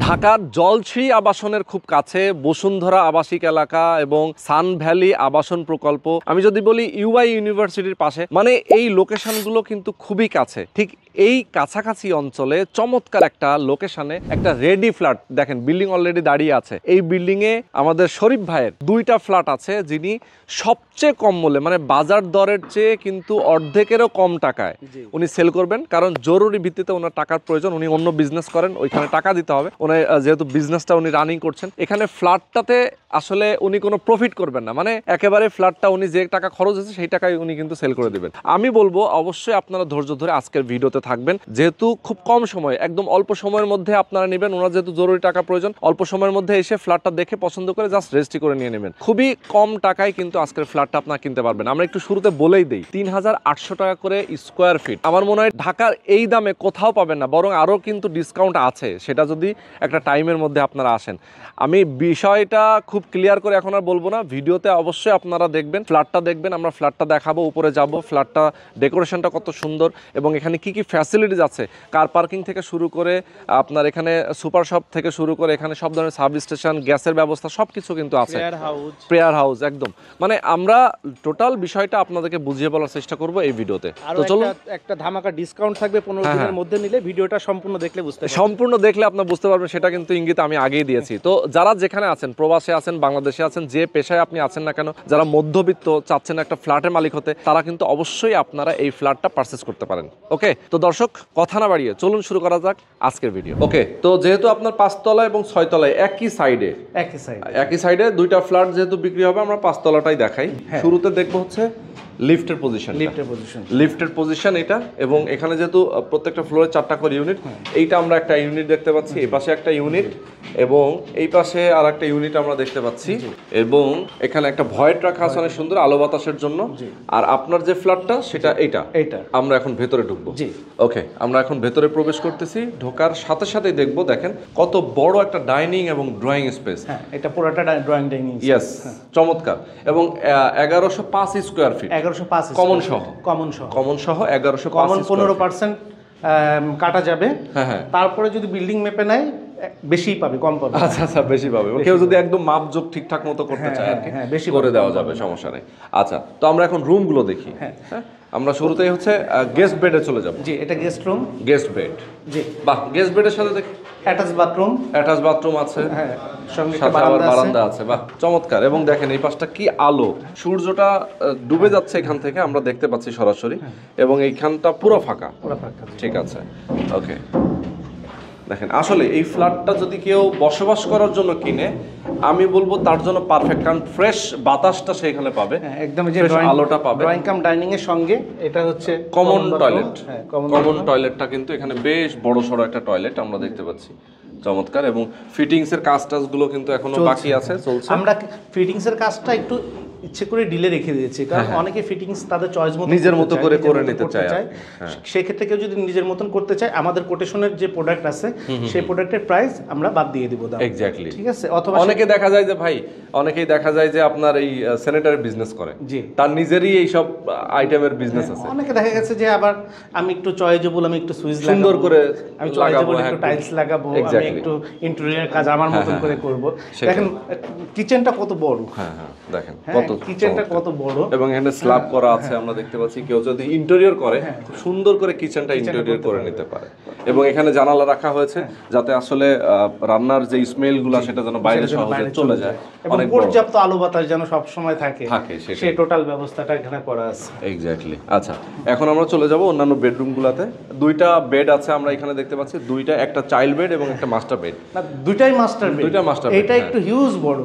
ঢাকার জলছড়ি আবাসনের খুব কাছে বসুন্ধরা আবাসিক এলাকা এবং সান ভ্যালি আবাসন প্রকল্প, আমি যদি বলি ইউআই ইউনিভার্সিটির পাশে, মানে এই লোকেশনগুলো কিন্তু খুবই কাছে। ঠিক এই কাছাকাছি অঞ্চলে চমৎকার একটা লোকেশনে একটা রেডি ফ্ল্যাট, দেখেন বিল্ডিং অলরেডি দাঁড়িয়ে আছে। এই বিল্ডিংয়ে আমাদের শরীফ ভাইয়ের 2টা ফ্ল্যাট আছে, যিনি সবচেয়ে কম মূল্যে, মানে বাজার দরের চেয়ে কিন্তু অর্ধেকেরও কম টাকায় উনি সেল করবেন। কারণ জরুরি ভিত্তিতে ওনার টাকার প্রয়োজন, উনি অন্য বিজনেস করেন, ওইখানে টাকা দিতে হবে। উনি যেহেতু বিজনেসটা উনি রানিং করছেন, এখানে ফ্ল্যাটটাতে আসলে উনি কোনো প্রফিট করবেন না, মানে একেবারে ফ্ল্যাটটা উনি যে টাকা খরচ হয়েছে সেই টাকায় উনি কিন্তু সেল করে দিবেন। আমি বলবো অবশ্যই আপনারা ধৈর্য ধরে আজকের ভিডিওতে থাকবেন, যেহেতু খুব কম সময়, একদম অল্প সময়ের মধ্যে আপনারা নেবেন। ওনার যেহেতু জরুরি টাকা প্রয়োজন, অল্প সময়ের মধ্যে এসে ফ্ল্যাটটা দেখে পছন্দ করে জাস্ট রেজিস্ট্রি করে নিয়ে নেবেন। খুবই কম টাকায় কিন্তু আজকের ফ্ল্যাটটা আপনারা কিনতে পারবেন। আমরা একটু শুরুতে বলেই দিই, 3800 টাকা করে স্কোয়ার ফিট। আমার মনে হয় ঢাকার এই দামে কোথাও পাবেন না, বরং আরও কিন্তু ডিসকাউন্ট আছে, সেটা যদি একটা টাইমের মধ্যে আপনারা আসেন। আমি বিষয়টা খুব ক্লিয়ার করে এখন আর বলবো না, ভিডিওতে অবশ্যই আপনারা দেখবেন, ফ্ল্যাটটা দেখবেন, আমরা ফ্ল্যাটটা দেখাবো, উপরে যাব, ফ্ল্যাটটা ডেকোরেশনটা কত সুন্দর এবং এখানে কি কি ফ্যাসিলিটিস আছে, কার পার্কিং থেকে শুরু করে আপনার এখানে সুপার শপ থেকে শুরু করে এখানে সব ধরনের সাব স্টেশন, গ্যাসের ব্যবস্থা সবকিছু কিন্তু আছে, প্রেয়ার হাউস একদম। মানে আমরা টোটাল বিষয়টা আপনাদেরকে বুঝিয়ে বলার চেষ্টা করব এই ভিডিওতে। তো চলুন, একটা ধামাকা ডিসকাউন্ট থাকবে 15 দিনের মধ্যে নিলে, ভিডিওটা সম্পূর্ণ দেখলে বুঝতে পারবেন। সম্পূর্ণ দেখলে আপনারা বুঝতে পারবেন, সেটা কিন্তু ইঙ্গিত আমি আগেই দিয়েছি। তো যারা যেখানে আছেন, প্রবাসে আছেন, বাংলাদেশে আছেন, যে পেশায় আপনি আছেন না কেন, যারা মধ্যবিত্ত চাচ্ছেন একটা ফ্ল্যাটের মালিক হতে, তারা কিন্তু অবশ্যই আপনারা এই ফ্ল্যাটটা পারচেজ করতে পারেন। ওকে, তো দর্শক কথা না বাড়িয়ে চলুন শুরু করা যাক আজকের ভিডিও। ওকে, তো যেহেতু আপনার 5 তলা এবং 6 তলায় একই সাইডে 2টা ফ্ল্যাট যেহেতু বিক্রি হবে, আমরা 5 তলাটাই দেখাই। শুরুতে দেখবো হচ্ছে লিফটের পজিশন এটা, এবং এখানে যেহেতু প্রত্যেকটা ফ্লোরে 4টা করে ইউনিট, এইটা আমরা একটা ইউনিট দেখতে পাচ্ছি, এই পাশে একটা ইউনিট এবং এই পাশে আর একটা ইউনিট আমরা দেখতে পাচ্ছি, এবং এখানে একটা ভয়েট রাখা আছে অনেক সুন্দর আলো বাতাসের জন্য। আর আপনার যে ফ্ল্যাটটা সেটা এইটা আমরা এখন ভেতরে ঢুকবো। ওকে, আমরা এখন ভেতরে প্রবেশ করতেছি। ঢোকার সাথে সাথেই দেখবো, দেখেন কত বড় একটা ডাইনিং এবং ড্রয়িং স্পেস। এটা পুরোটা ড্রয়িং ডাইনিং, ইয়েস, চমৎকার। এবং 1105 স্কোয়ার ফিট, 1105 কমন সহ 1105, 15% কাটা যাবে। তারপরে যদি বিল্ডিং মেপে নেয় বেশিই পাবে, কম পাবে। আচ্ছা, বেশি পাবে। কেউ যদি একদম মাপজোক ঠিকঠাক মতো করতে চায় আর কি, বেশি করে দেওয়া যাবে, সমস্যা নেই। আচ্ছা, তো আমরা এখন রুমগুলো দেখি। আমরা শুরুতেই হচ্ছে গেস্ট বেডে চলে যাব। জি, এটা গেস্ট রুম, গেস্ট বেড। জি, বাহ, গেস্ট বেডের সাথে দেখি অ্যাটাচ বাথরুম আছে, সঙ্গে একটা বারান্দা আছে। বাহ, চমৎকার। এবং দেখেন এই পাশটা কি আলো, সূর্যটা ডুবে যাচ্ছে এখান থেকে আমরা দেখতে পাচ্ছি সরাসরি, এবং এইখানটা পুরো ফাঁকা। ঠিক আছে, ওকে। দেখেন আসলে এই ফ্ল্যাটটা যদি কেউ বসবাস করার জন্য কিনে, আমি বলবো তার জন্য পারফেক্ট, কারণ ফ্রেশ বাতাসটা সেখানে পাবে, একদম যে আলোটা পাবে। ড্রয়িং কাম ডাইনিং এর সঙ্গে এটা হচ্ছে কমন টয়লেটটা কিন্তু এখানে বেশ বড় সড়ো একটা টয়লেট আমরা দেখতে পাচ্ছি, চমৎকার। এবং ফিটিংস এর কাজগুলো কিন্তু এখনো বাকি আছে, চলছে। আমরা ফিটিংস এর কাজটা একটু ইচ্ছে করে ডিলে রেখে দিয়েছি, কারণ অনেকে ফিটিংস তাদের চয়েস মতো নিজের মতো করে নিতে চায়। সেক্ষেত্রে কেউ যদি নিজের মতন করতে চায়, আমাদের কোটেশনের যে প্রোডাক্ট আছে সেই প্রোডাক্টের প্রাইস আমরা বাদ দিয়ে দিব দাম। এক্স্যাক্টলি, ঠিক আছে। অথবা অনেকেই দেখা যায় যে আপনার এই স্যানিটারি বিজনেস করে, তার নিজেরই এই সব আইটেমের বিজনেস আছে। অনেকে দেখা গেছে যে আবার আমি একটু চয়েজেবল, আমি একটু সুইচ সুন্দর করে আমি চয়েজবল একটু টাইলস লাগাবো, আমি একটু ইন্টেরিয়র কাজ আমার মতন করে করব। দেখেন কিচেনটা কত বড়, দেখেন কত কিচেনটা কত বড়, এবং এখানে স্ল্যাব করা আছে আমরা দেখতে পাচ্ছি। কেউ যদি ইন্টেরিয়র করে, খুব সুন্দর করে কিচেনটা ইন্টেরিয়র করে নিতে পারে। এবং এখানে জানালা রাখা হয়েছে যাতে আসলে রান্নার যে স্মেল গুলো সেটা যেন বাইরে সহজে চলে যায়, অনেক পর্যাপ্ত আলো বাতাস যেন সব সময় থাকে সেই টোটাল ব্যবস্থাটা এখানে করা আছে। এক্স্যাক্টলি। আচ্ছা, এখন আমরা চলে যাব অন্যান্য বেডরুম গুলাতে। 2টা বেড আছে আমরা এখানে দেখতে পাচ্ছি, 2টা, একটা চাইল্ড বেড এবং একটা মাস্টার বেড। না, দুইটাই মাস্টার বেড। এটা একটু হিউজ বড়।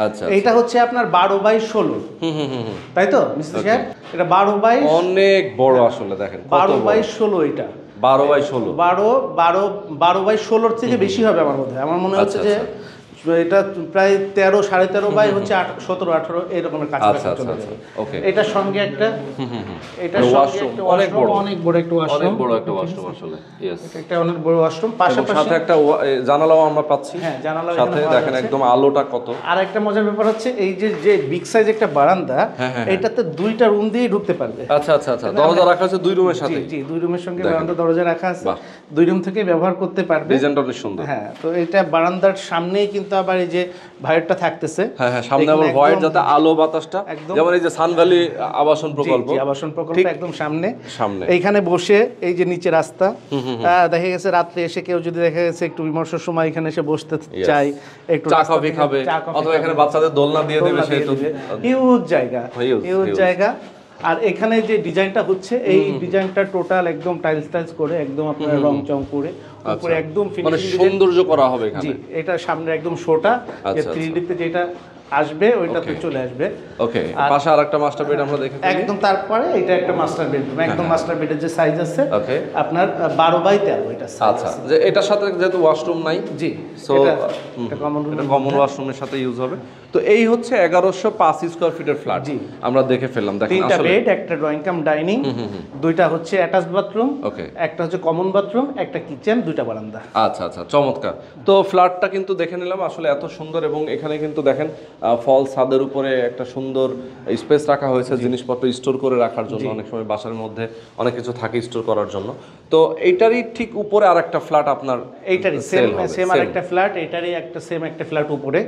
আচ্ছা, এটা হচ্ছে আপনার 12/16। তাই তো মিস্টার সাহেব? এটা 12 অনেক বড় আসলে। দেখেন 12/16, এটা 12/16, 12/16 থেকে বেশি হবে আমার মনে হচ্ছে যে এটা প্রায় 13 13.5 বাই হচ্ছে 17 18 এরকমের কাছে আচ্ছা আচ্ছা আচ্ছা ওকে এটার সঙ্গে একটা এটার ওয়াশরুম অনেক বড় অনেক বড় একটা ওয়াশরুম, অনেক বড় একটা ওয়াশরুম আসলে ইয়েস এটা একটা অনেক বড় ওয়াশরুম, এবং পাশাপাশি সাথে একটা জানালাও আমরা পাচ্ছি। হ্যাঁ জানালা সাথে দেখেন একদম আলোটা কত। আর একটা মজার ব্যাপার হচ্ছে এই যে বিগ সাইজ একটা বারান্দা, এটাতে দুইটা রুম দিয়ে ঢুকতে পারবে। আচ্ছা আচ্ছা আচ্ছা দরজা রাখা আছে দুই রুমের সাথে। জি দুই রুমের সঙ্গে বারান্দা দরজা রাখা আছে, দুই রুম থেকে ব্যবহার করতে পারবে। ডিজাইনটা অনেক সুন্দর। হ্যাঁ তো এটা বারান্দার সামনেই কিন্তু আবার এই যে ভাইয়ারটা থাকতেছে। হ্যাঁ হ্যাঁ সামনে আবার হোয়াইট, যাতে আলো বাতাসটা যেমন এই যে সান ভ্যালি আবাসন প্রকল্প, জি আবাসন প্রকল্প একদম সামনে। সামনে এইখানে বসে এই যে নিচে রাস্তা, দেখা গেছে রাত্রে এসে কেউ যদি দেখা গেছে একটু বিমর্ষের সময় এখানে এসে বসতে চাই, একটু চা কফি খাবে, অথবা এখানে বাচ্চাদের দোলনা দিয়ে দেবে, সেটা হিউজ জায়গা, হিউজ জায়গা। আর এখানে যে ডিজাইনটা হচ্ছে এই ডিজাইনটা টোটাল একদম টাইলস করে একদম আপনার রং চং করে উপরে একদম মানে ফিনিশিং সৌন্দর্য করা হবে এখানে। জি এটা সামনে একদম শোটা, যে 3D তে যেটা আসবে ওইটাতে চলে আসবে। ওকে পাশে আরেকটা মাস্টার বেড আমরা দেখে ফেলি একদম, তারপরে এটা একটা মাস্টার বেডরুম, একদম মাস্টার বেডের যে সাইজ আছে আপনার 12/13 এটা সাইজ। আচ্ছা যে এটার সাথে যেহেতু ওয়াশরুম নাই, জি সো এটা কমন রুম, এটা কমন ওয়াশরুমের সাথে ইউজ হবে। তো এই হচ্ছে 1105 স্কয়ার ফিটের ফ্ল্যাট আমরা দেখে ফেললাম। দেখেন তিনটা বেড, একটা ড্রয়িং কাম ডাইনিং, দুইটা হচ্ছে অ্যাটাচড বাথরুম, একটা হচ্ছে কমন বাথরুম, একটা কিচেন, দুইটা বারান্দা। আচ্ছা আচ্ছা চমৎকার। তো ফ্ল্যাটটা কিন্তু দেখে নিলাম আসলে এত সুন্দর, এবং এখানে কিন্তু দেখেন ফল ছাদের উপরে একটা সুন্দর স্পেস রাখা হয়েছে জিনিসপত্র স্টোর করে রাখার জন্য। অনেক সময় বাসার মধ্যে অনেক কিছু থাকে স্টোর করার জন্য। তো এইটারই ঠিক উপরে আরেকটা ফ্ল্যাট আপনার, এইটারই সেম আরেকটা ফ্ল্যাট, এইটারই একটা সেম একটা ফ্ল্যাট উপরে,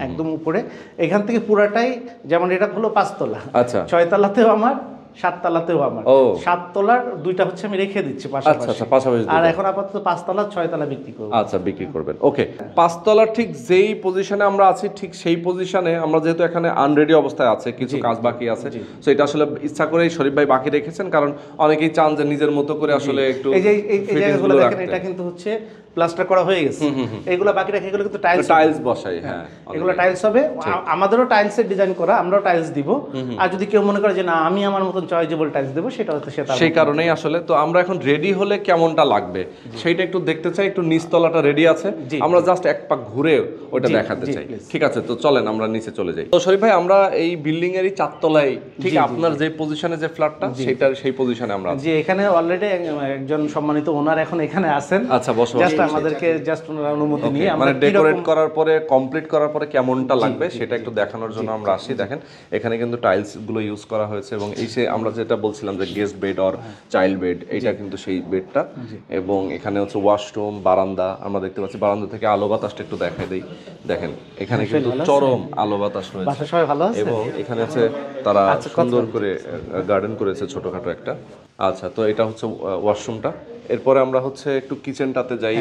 একদম উপরে। এখান থেকে পুরাটাই যেমন এটা হলো 5 তলা, আচ্ছা 6 তলাতেও আমার, 7 তলাতেও আমার। 7 তলার দুইটা হচ্ছে আমি রেখে দিচ্ছি পাশাপাশি, আর এখন আপাতত 5 তলা 6 তলা বিক্রি করব। আচ্ছা বিক্রি করবেন, ওকে। 5 তলার ঠিক যেই পজিশনে আমরা আছি ঠিক সেই পজিশনে আমরা, যেহেতু এখানে আনরেডি অবস্থায় আছে, কিছু কাজ বাকি আছে, সো এটা আসলে ইচ্ছা করেই শরীফ ভাই বাকি রেখেছেন, কারণ অনেকেই চান যে নিজের মতো করে আসলে একটু এই যে এই জায়গাগুলো দেখেন, এটা কিন্তু হচ্ছে প্লাস্টার করা হয়ে গেছে, এগুলো বাকি রেখে এগুলো কিন্তু টাইলস বসাই। হ্যাঁ এগুলো টাইলস হবে, আমাদেরও টাইলসের ডিজাইন করা, আমরাও টাইলস দিব। আর যদি কেউ মনে করে যে না আমি আমার মতন চয়েজেবল টাইলস দেব, সেটা হচ্ছে সেটা, সেই কারণেই আসলে। তো আমরা এখন রেডি হলে কেমনটা লাগবে সেইটা একটু দেখতে চাই। একটু নিচতলাটা রেডি আছে, আমরা জাস্ট এক পাক ঘুরে ওটা দেখাতে চাই। ঠিক আছে, তো চলেন আমরা নিচে চলে যাই। তো শরীফ ভাই আমরা এই বিল্ডিং এরই 4 তলায় ঠিক আপনার যে পজিশনে যে ফ্ল্যাটটা, সেটার সেই পজিশনে আমরা আছি। যে এখানে অলরেডি একজন সম্মানিত ওনার এখন এখানে আছেন। আচ্ছা বসো, জাস্ট আমাদেরকে জাস্ট ওনার অনুমতি নিয়ে মানে ডেকোরেট করার পরে, কমপ্লিট করার পরে কেমনটা লাগবে সেটা একটু দেখানোর জন্য আমরা আসি। দেখেন এখানে কিন্তু টাইলস গুলো ইউজ করা হয়েছে, এবং এই যে আমরা যেটা বলছিলাম যে guest bed or child bed, এইটা কিন্তু সেই বেডটা। এবং এখানে হচ্ছে ওয়াশরুম, বারান্দা আমরা দেখতে পাচ্ছি। বারান্দা থেকে আলো বাতাসটা একটু দেখাই দেই। দেখেন এখানে কিন্তু চরম আলো বাতাস রয়েছে, এবং এখানে আছে তারা সুন্দর করে গার্ডেন করেছে ছোটখাটো একটা। আচ্ছা তো এটা হচ্ছে ওয়াশরুমটা। এরপরে আমরা হচ্ছে একটু কিচেনটাতে যাই।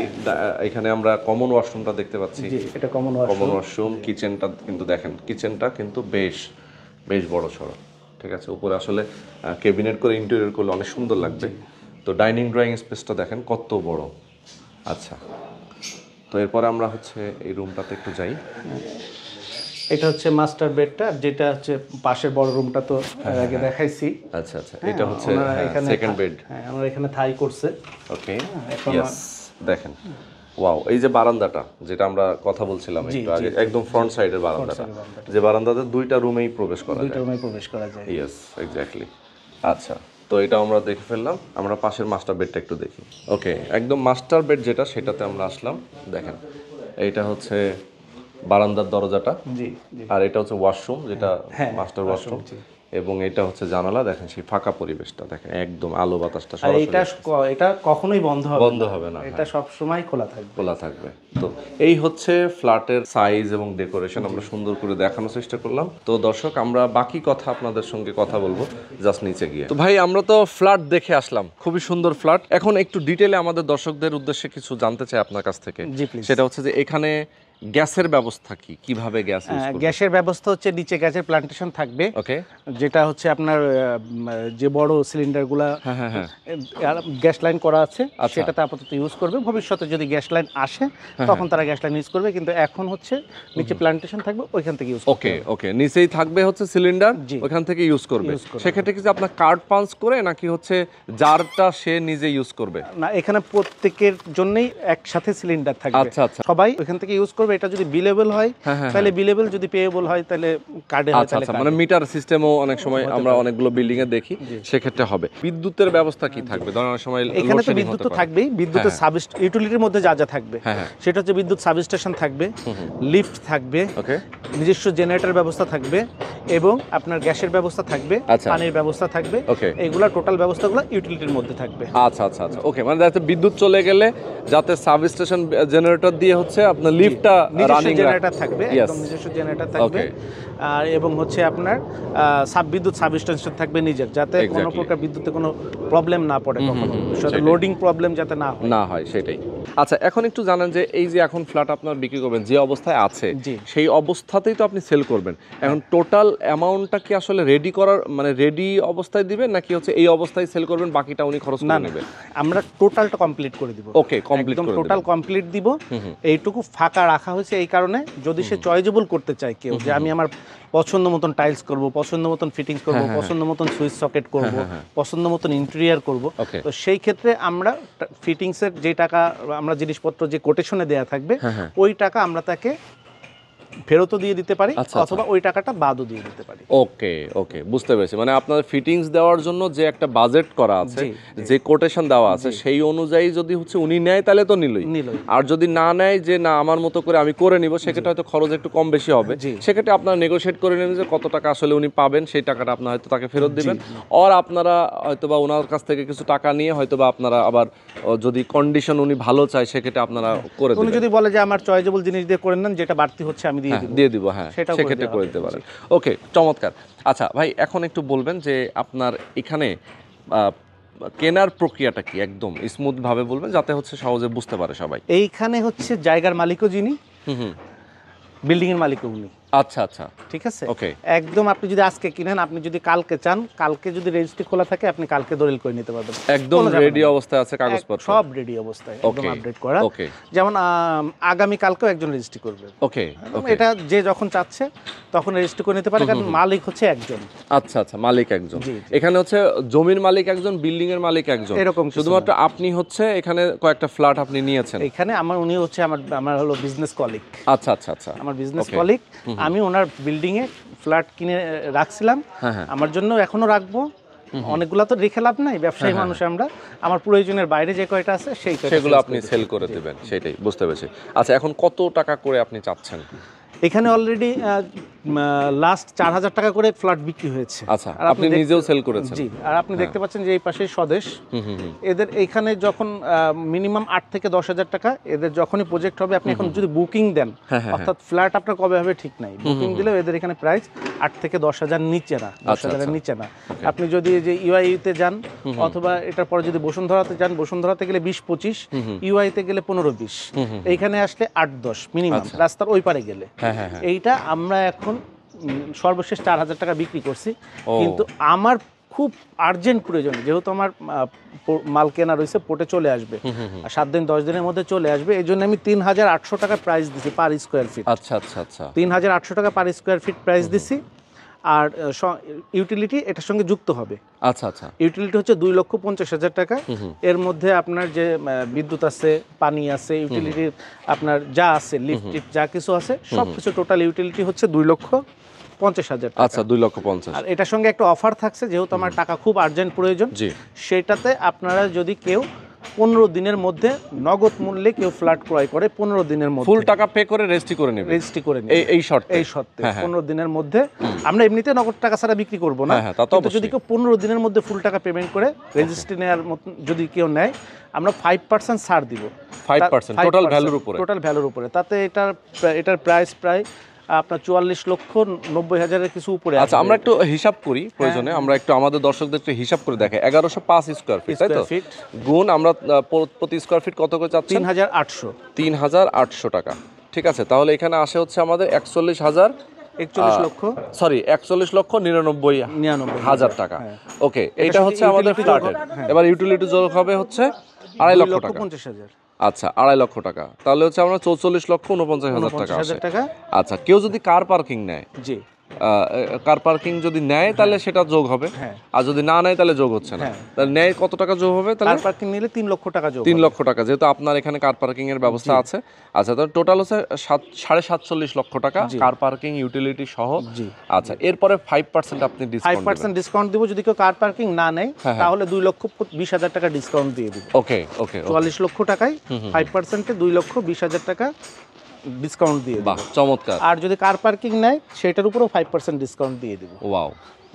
এখানে আমরা কমন ওয়াশরুমটা দেখতে পাচ্ছি। এটা কমন ওয়াশরুম। কিচেনটা কিন্তু দেখেন, কিচেনটা কিন্তু বেশ বড় সড়ো। ঠিক আছে, উপরে আসলে ক্যাবিনেট করে ইন্টেরিয়র করলে অনেক সুন্দর লাগবে। তো ডাইনিং ড্রয়িং স্পেসটা দেখেন কত বড়। আচ্ছা তো এরপরে আমরা হচ্ছে এই রুমটাতে একটু যাই। এটা হচ্ছে মাস্টার বেডটা, যেটা হচ্ছে পাশের বড় রুমটা তো আগে দেখাইছি। আচ্ছা আচ্ছা এটা হচ্ছে সেকেন্ড বেড। হ্যাঁ আমরা এখানে থাই করছে। ওকে ইয়েস দেখেন ওয়াও, এই যে বারান্দাটা যেটা আমরা কথা বলছিলাম একটু আগে, একদম ফ্রন্ট সাইডের বারান্দাটা, যে বারান্দাতে দুইটা রুমেই প্রবেশ করা যায়। Yes exactly. আচ্ছা তো এটা আমরা দেখে ফেললাম। আমরা পাশের মাস্টার বেডটা একটু দেখি। ওকে একদম মাস্টার বেড যেটা, সেটাতে আমরা আসলাম। দেখেন এইটা হচ্ছে বারান্দার দরজাটা, আর এটা হচ্ছে ওয়াশরুম, যেটা মাস্টার ওয়াশরুম, এবং এটা হচ্ছে জানালা। দেখেন সেই ফাঁকা পরিবেশটা দেখেন, একদম আলো বাতাসটা এটা কখনোই বন্ধ হবে না, এটা সব সময় খোলা থাকবে। তো এই হচ্ছে ফ্ল্যাটের সাইজ এবং ডেকোরেশন আমরা সুন্দর করে দেখানোর চেষ্টা করলাম। তো দর্শক আমরা বাকি কথা আপনাদের সঙ্গে কথা বলবো জাস্ট নিচে গিয়ে। তো ভাই আমরা তো ফ্ল্যাট দেখে আসলাম, খুবই সুন্দর ফ্ল্যাট। এখন একটু ডিটেইলে আমাদের দর্শকদের উদ্দেশ্যে কিছু জানতে চাই আপনার কাছ থেকে। সেটা হচ্ছে যে এখানে গ্যাসের ব্যবস্থা কিভাবে গ্যাসের ব্যবস্থা হচ্ছে নিচে গ্যাসের প্ল্যান্টেশন থাকবে। ওকে যেটা হচ্ছে আপনার যে বড় সিলিন্ডারগুলা গ্যাস লাইন করা আছে সেটাতে আপাতত ইউজ করবে। ভবিষ্যতে যদি গ্যাস লাইন আসে তখন তারা গ্যাস লাইন ইউজ করবে, কিন্তু এখন হচ্ছে নিচে প্ল্যান্টেশন থাকবে, ওইখান থেকে ইউজ করবে। ওকে নিচেই থাকবে হচ্ছে সিলিন্ডার, ওইখান থেকে ইউজ করবে। সেক্ষেত্রে কি আপনার কার্ড পাঞ্চ করে নাকি হচ্ছে জারটা সে নিজে ইউজ করবে? না, এখানে প্রত্যেকের জন্যই একসাথে সিলিন্ডার থাকবে। আচ্ছা সবাই ওইখান থেকে ইউজ করবে। করবে এটা যদি বিলেবল হয় তাহলে বিলেবল, যদি পেয়েবল হয় তাহলে কার্ডে হয়। আচ্ছা, মানে মিটার সিস্টেমও অনেক সময় আমরা অনেকগুলো বিল্ডিং এ দেখি, সেক্ষেত্রে হবে। বিদ্যুতের ব্যবস্থা কি থাকবে? ধরুন অনেক সময় এখানে তো বিদ্যুৎ তো থাকবেই, বিদ্যুতের ইউটিলিটির মধ্যে যা যা থাকবে সেটা হচ্ছে বিদ্যুৎ সাবস্টেশন থাকবে, লিফট থাকবে, নিজস্ব জেনারেটর ব্যবস্থা থাকবে এবং আপনার গ্যাসের ব্যবস্থা থাকবে, পানির ব্যবস্থা থাকবে, এগুলা টোটাল ব্যবস্থাগুলো ইউটিলিটির মধ্যে থাকবে। আচ্ছা আচ্ছা আচ্ছা, ওকে। মানে যাতে বিদ্যুৎ চলে গেলে যাতে সাবস্টেশন জেনারেটর দিয়ে হচ্ছে আপনার লিফটটা রানিং, জেনারেটর থাকবে, একদম নিজস্ব জেনারেটর থাকবে। আর এবং হচ্ছে আপনার বিদ্যুৎ সাবস্টেশন থাকবে নিজের, যাতে কোনো প্রকার বিদ্যুতে কোনো প্রবলেম না পড়ে, কখনো লোডিং প্রবলেম যাতে না হয় সেটাই। আচ্ছা, এখন একটু জানেন যে এই যে এখন ফ্ল্যাট আপনার বিক্রি করবেন যে অবস্থায় আছে সেই অবস্থাতেই তো আপনি সেল করবেন। এখন টোটাল অ্যামাউন্টটা কি আসলে রেডি করার, মানে রেডি অবস্থায় দিবেন নাকি হচ্ছে এই অবস্থায় সেল করবেন, বাকিটা উনি খরচ করে নেবেন? আমরা টোটালটা কমপ্লিট করে দিব। ওকে, কমপ্লিট করে টোটাল কমপ্লিট দিব। এইটুকু ফাঁকা রাখা হয়েছে এই কারণে, যদি সে চয়েজেবল করতে চায় কেউ, যে আমি আমার পছন্দ মতন টাইলস করব, পছন্দ মতন ফিটিংস করব, পছন্দ মতন সুইচ সকেট করব, পছন্দ মতন ইন্টেরিয়র করব, তো সেই ক্ষেত্রে আমরা ফিটিংসের যে টাকা আমরা জিনিসপত্র যে কোটেশনে দেয়া থাকবে ওই টাকা আমরা তাকে ফেরতও দিয়ে দিতে পারি, অথবা ওই টাকাটা বাদও দিয়ে দিতে পারি। ওকে ওকে, বুঝতে পেরেছি। মানে আপনার ফিটিংস দেওয়ার জন্য যে একটা বাজেট করা আছে, যে কোটেশন দেওয়া আছে, সেই অনুযায়ী যদি হচ্ছে উনি নেয় তাহলে তো নিলই, আর যদি না নেয় যে না আমার মতো করে আমি করে নিব, সেক্ষেত্রে হয়তো খরচ একটু কম বেশি হবে। সেক্ষেত্রে আপনারা নেগোশিয়েট করে নেবেন যে কত টাকা আসলে উনি পাবেন, সেই টাকাটা আপনারা হয়তো তাকে ফেরত দিবেন, আর আপনারা হয়তোবা ওনার কাছ থেকে কিছু টাকা নিয়ে হয়তোবা আপনারা আবার যদি কন্ডিশন উনি ভালো চায় সেক্ষেত্রে আপনারা করে দিবেন। উনি যদি বলে যে আমার চয়েজেবল জিনিস দিয়ে করে নেন, যেটা বাড়তি হচ্ছে আমি দিয়ে দিব, হ্যাঁ সেক্ষেত্রে করে দিতে পারেন। ওকে, চমৎকার। আচ্ছা ভাই, এখন একটু বলবেন যে আপনার এখানে কেনার প্রক্রিয়াটা কি, একদম স্মুথ ভাবে বলবেন যাতে হচ্ছে সহজে বুঝতে পারে সবাই। এইখানে হচ্ছে জায়গার মালিকও যিনি, বিল্ডিং এর মালিকও উনি। আচ্ছা আচ্ছা, ঠিক আছে, ওকে। একদম আপনি যদি আজকে কিনেন, আপনি যদি কালকে চান, কালকে যদি রেজিস্ট্রি খোলা থাকে আপনি কালকে দলিল করে নিতে পারবেন। একদম রেডি অবস্থায় আছে কাগজপত্র, সব রেডি অবস্থায়, একদম আপডেট করা। ওকে, যেমন আগামী কালকেও একজন রেজিস্ট্রি করবে। ওকে, এটা যে যখন চাচ্ছে তখন রেজিস্ট্রি করে নিতে পারে, কারণ মালিক হচ্ছে একজন। আচ্ছা আচ্ছা, মালিক একজন। এখানে হচ্ছে জমির মালিক একজন, বিল্ডিং এর মালিক একজন, এরকম শুধুমাত্র আপনি হচ্ছে এখানে কয়েকটা ফ্ল্যাট আপনি নিয়েছেন এখানে। উনি হচ্ছে আমার হলো বিজনেস কলিগ। আচ্ছা আচ্ছা আচ্ছা, আমার বিজনেস কলিগ। আমি ওনার বিল্ডিং এ ফ্ল্যাট কিনে রাখছিলাম, আমার জন্য এখনো রাখবো। অনেকগুলো তো রেখে লাভ নাই, ব্যবসায়ী মানুষ আমরা, আমার প্রয়োজনের বাইরে যে কয়টা আছে সেগুলো আপনি সেল করে দেবেন, সেটাই বুঝতে পেরেছি। আচ্ছা, এখন কত টাকা করে আপনি চাচ্ছেন? এখানে অলরেডি লাস্ট 4000 টাকা করে ফ্ল্যাট বিক্রি হয়েছে। আচ্ছা, আপনি নিজেও সেল করেছেন? জি, আর আপনি দেখতে পাচ্ছেন যে এই পাশে স্বদেশ, এদের এইখানে যখন মিনিমাম 8 থেকে 10,000 টাকা, এদের যখনই প্রজেক্ট হবে, আপনি এখন যদি বুকিং দেন, অর্থাৎ ফ্ল্যাট আপনার কবে হবে ঠিক নাই, বুকিং দিলেও এদের এখানে প্রাইস 8 থেকে 10,000 নিচে না, 10,000 নিচে না। আপনি যদি যে ইউআইতে যান, অথবা এটার পরে যদি বসুন্ধরাতে যান, বসুন্ধরাতে গেলে 20-25, ইউআইতে গেলে 15-20, এইখানে আসলে 8-10 মিনিমাম, রাস্তার ওই পারে গেলে। এইটা আমরা এখন সর্বশেষ 4000 টাকা বিক্রি করছি, কিন্তু আমার খুব আর্জেন্ট প্রয়োজন, যেহেতু আমার মাল কেনা রয়েছে, পোর্টে চলে আসবে, 7 দিন 10 দিনের মধ্যে চলে আসবে, এই জন্য আমি 3800 টাকা প্রাইস দিছি পার স্কোয়ার ফিট। আচ্ছা আচ্ছা আচ্ছা, 3800 টাকা পার স্কোয়ার ফিট প্রাইস দিছি। আর ইউটিলিটি এটার সঙ্গে যুক্ত হবে। আচ্ছা আচ্ছা, ইউটিলিটি হচ্ছে 2,50,000 টাকা। এর মধ্যে আপনার যে বিদ্যুৎ আছে, পানি আছে, ইউটিলিটি আপনার যা আছে, লিফট যা কিছু আছে, সব কিছু টোটাল ইউটিলিটি হচ্ছে 2,50,000 টাকা। আচ্ছা, 2,50,000। আর এটার সঙ্গে একটা অফার থাকছে, যেহেতু আমার টাকা খুব আর্জেন্ট প্রয়োজন, সেটাতে আপনারা যদি কেউ 15 দিনের মধ্যে নগদ মূল্যে কেউ ফ্ল্যাট ক্রয় করে, 15 দিনের মধ্যে ফুল টাকা পে করে রেজিস্ট্রি করে নেবে, এই শর্তে 15 দিনের মধ্যে। আমরা এমনিতে নগদ টাকা ছাড়া বিক্রি করব না, কিন্তু যদি কেউ 15 দিনের মধ্যে ফুল টাকা পেমেন্ট করে রেজিস্ট্রি নেওয়ার মত যদি কেউ নেয়, আমরা 5% ছাড় দিব, 5% টোটাল ভ্যালুর উপরে। তাতে এটার প্রাইস প্রায় আপনার 44,90,000 কিছু উপরে। আচ্ছা, আমরা একটু হিসাব করি প্রয়োজনে, আমরা একটু আমাদের দর্শকদের একটু হিসাব করে দেখাই। 1105 স্কয়ার ফিট, তাই তো? গুণ আমরা প্রতি স্কয়ার ফিট কত করে চাচ্ছেন? 3,800 টাকা। ঠিক আছে, তাহলে এখানে আসে হচ্ছে আমাদের 41,99,000 টাকা। ওকে, এটা হচ্ছে আমাদের ফ্ল্যাটের। এবার ইউটিলিটি যোগ হবে হচ্ছে 2.5 লক্ষ টাকা। আচ্ছা, 2.5 লক্ষ টাকা, তাহলে হচ্ছে আমরা 44,49,000 টাকা। আচ্ছা, কেউ যদি কার পার্কিং নেয়, কার পার্কিং যদি নেয় তাহলে সেটা যোগ হবে, হ্যাঁ। আর যদি না নেয় তাহলে যোগ হচ্ছে না। হ্যাঁ। তাহলে নেয় কত টাকা যোগ হবে তাহলে? কার পার্কিং নিলে 3 লক্ষ টাকা যোগ 3 হবে। লক্ষ টাকা, যেহেতু আপনার এখানে কার পার্কিং এর ব্যবস্থা আছে। আচ্ছা, তো টোটাল হচ্ছে 47.5 লক্ষ টাকা জি। কার পার্কিং ইউটিলিটি সহ। জি। আচ্ছা, এরপরে 5% আপনি ডিসকাউন্ট 5% ডিসকাউন্ট দিব যদি কেউ কার পার্কিং না নেয়, হ্যাঁ। তাহলে 2,20,000 টাকা ডিসকাউন্ট দিয়ে দিব। ওকে ওকে। 44 লক্ষ টাকায় 5%-এ 2,20,000 টাকা ডিসকাউন্ট দিয়ে দিব। বাহ, চমৎকার। আর যদি কার পার্কিং নেয় সেটার উপরেও 5% ডিসকাউন্ট দিয়ে দিব। ওয়াও,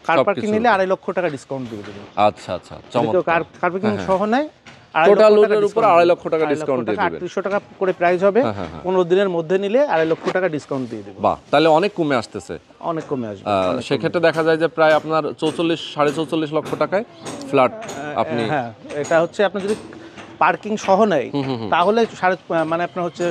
কার পার্কিং নিলে 2.5 লক্ষ টাকা ডিসকাউন্ট দিয়ে দিব। আচ্ছা আচ্ছা, যদি কেউ চমৎকার। কার পার্কিং সহ নেয়, টোটাল লোডের উপর 2.5 লক্ষ টাকা ডিসকাউন্ট দিয়ে দিবেন। 3800 টাকা করে প্রাইস হবে। 15 দিনের মধ্যে নিলে 2.5 লক্ষ টাকা ডিসকাউন্ট দিয়ে দিব। বাহ, তাহলে অনেক কমে আসতেছে। অনেক কমে আসবে। সেক্ষেত্রে দেখা যায় যে প্রায় আপনার 44-44.5 লক্ষ টাকায় ফ্ল্যাট আপনি। হ্যাঁ, এটা হচ্ছে আপনি যদি পার্কিং সহ নেয় তাহলে মানে আপনার হচ্ছে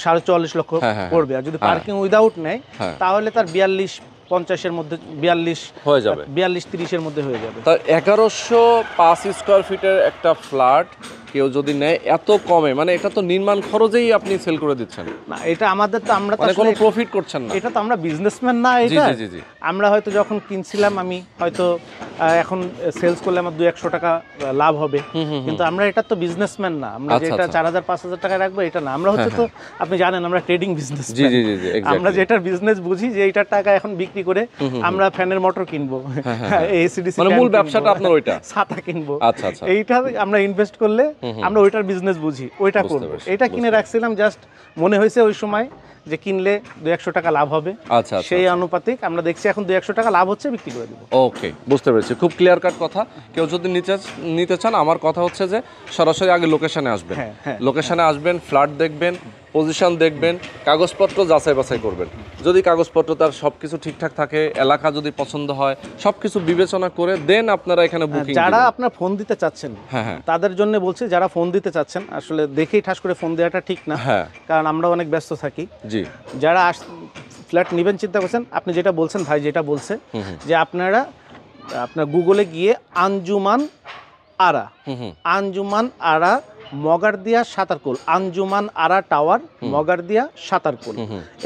44.5 লক্ষ পড়বে। আর যদি পার্কিং উইদাউট নেয় তাহলে তার 42-50 এর মধ্যে 42 হয়ে যাবে, 42-30 এর মধ্যে হয়ে যাবে। তার 1105 স্কয়ার ফিটের একটা ফ্ল্যাট কেউ যদি নেয় এত কমে, মানে এটা তো নির্মাণ খরচেই আপনি সেল করে দিচ্ছেন না, এটা আমাদের তো আমরা তো মানে কোনো আসলে প্রফিট করছেন না। এটা তো আমরা বিজনেসম্যান না। জি এটা জি জি জি। আমরা হয়তো যখন কিনছিলাম, আমি হয়তো এখন সেলস করলে আমার 200-100 টাকা লাভ হবে, কিন্তু আমরা এটা তো বিজনেসম্যান না। আমরা আচ্ছা, যেটা আচ্ছা। 4,000-5,000 টাকায় রাখবো এটা না। আমরা হচ্ছে তো আপনি জানেন আমরা ট্রেডিং বিজনেস। জি জি জি জি, আমরা exactly। যেটার বিজনেস বুঝি যে এইটার টাকা এখন বিক্রি করে আমরা ফ্যানের মোটর কিনবো, এসিডিসি মানে মূল ব্যবসাটা আপনার ওইটা। ছাতা কিনবো। আচ্ছা আচ্ছা। এইটা আমরা ইনভেস্ট করলে আমরা ওইটার বিজনেস বুঝি, ওইটা বুঝতে করবো। পারছি, এটা কিনে রাখছিলাম, জাস্ট মনে হয়েছে ওই সময় যে কিনলে 200 টাকা লাভ হবে। আচ্ছা আচ্ছা। সেই আনুপাতিক আমরা দেখছি এখন 200 টাকা লাভ হচ্ছে, বিক্রি করে দেবো। ওকে, বুঝতে পেরেছি। খুব ক্লিয়ার কাট কথা। কেউ যদি নিতে চান, আমার কথা হচ্ছে যে সরাসরি আগে লোকেশনে আসবেন। হ্যাঁ। লোকেশনে আসবেন, ফ্ল্যাট দেখবেন, পজিশন দেখবেন, কাগজপত্র যাচাই বাছাই করবেন। যদি কাগজপত্র তার সবকিছু ঠিকঠাক থাকে, এলাকা যদি পছন্দ হয়, সবকিছু বিবেচনা করে দেন আপনারা এখানে বুকিং। যারা আপনার ফোন দিতে চাচ্ছেন হ্যাঁ তাদের জন্য বলছি, যারা ফোন দিতে চাচ্ছেন আসলে দেখেই ঠাস করে ফোন দেওয়াটা ঠিক না, হ্যাঁ। কারণ আমরা অনেক ব্যস্ত থাকি। জি। যারা ফ্ল্যাট নেবেন চিন্তা করছেন, আপনি যেটা বলছেন ভাই, যেটা বলছে যে আপনার গুগলে গিয়ে আঞ্জুমান আরা মগারদিয়া সাতারকুল, আঞ্জুমান আরা টাওয়ার মগারদিয়া সাতারকুল,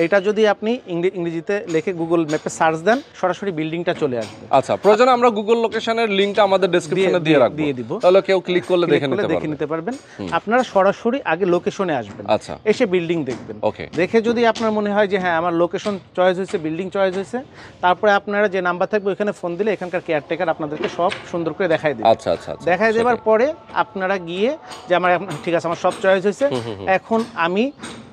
এটা যদি আপনি ইংরেজিতে লিখে গুগল ম্যাপে সার্চ দেন সরাসরি বিল্ডিংটা চলে আসবে। আচ্ছা, প্রয়োজনে আমরা গুগল লোকেশনের লিংকটা আমাদের ডেসক্রিপশনে দিয়ে রাখবো, দিয়ে দিব। তাহলে কেউ ক্লিক করলে দেখে নিতে পারবেন। আপনারা সরাসরি আগে লোকেশনে আসবেন, আচ্ছা, এসে বিল্ডিং দেখবেন। ওকে। দেখে যদি আপনার মনে হয় যে হ্যাঁ আমার লোকেশন চয়েস হয়েছে, বিল্ডিং চয়েস হয়েছে, তারপরে আপনারা যে নাম্বার থাকবে ওখানে ফোন দিলে এখানকার কেয়ারটেকার আপনাদেরকে সব সুন্দর করে দেখাই দেবে। আচ্ছা আচ্ছা। দেখাই দেওয়ার পরে আপনারা গিয়ে যে ঠিক আছে আমার সব চয়েস হয়েছে, এখন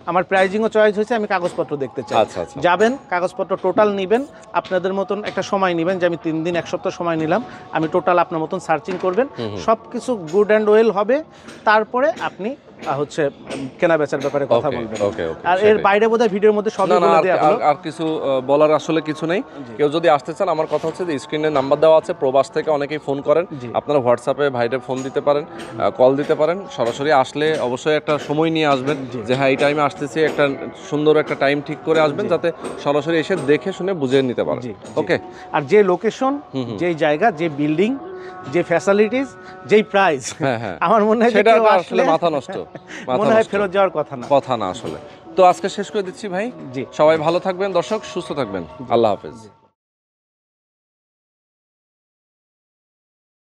আমার প্রাইজিংও চয়েস হয়েছে, আমি কাগজপত্র দেখতে চাই। আচ্ছা আচ্ছা। যাবেন, কাগজপত্র টোটাল নেবেন, আপনাদের মতন একটা সময় নেবেন যে আমি 3 দিন 1 সপ্তাহ সময় নিলাম, আমি টোটাল আপনার মতন সার্চিং করবেন, সব কিছু গুড অ্যান্ড ওয়েল হবে, তারপরে আপনি হচ্ছে কেনা বেচার ব্যাপারে কথা বলবেন। আর এর বাইরে বোধহয় ভিডিওর মধ্যে সবই বলে দেয়া হলো। আর কিছু বলার আসলে কিছু নেই। কেউ যদি আসতে চান, আমার কথা হচ্ছে যে স্ক্রিনে নাম্বার দেওয়া আছে, প্রবাস থেকে অনেকেই ফোন করেন, আপনারা হোয়াটসঅ্যাপে ভাইরে ফোন দিতে পারেন, কল দিতে পারেন। সরাসরি আসলে অবশ্যই একটা সময় নিয়ে আসবেন যে হ্যাঁ এই টাইমে আসতেছি, একটা সুন্দর একটা টাইম ঠিক করে আসবেন যাতে সরাসরি এসে দেখে শুনে বুঝে নিতে পারেন। ওকে। আর যে লোকেশন, যেই জায়গা, যে বিল্ডিং, যে ফ্যাসিলিটিস, যেই প্রাইস, আমার মনে হয় সেটা আসলে মাথা নষ্ট, মনে হয় ফেরত যাওয়ার কথা না আসলে। তো আজকে শেষ করে দিচ্ছি ভাই। সবাই ভালো থাকবেন দর্শক, সুস্থ থাকবেন। আল্লাহ হাফেজ।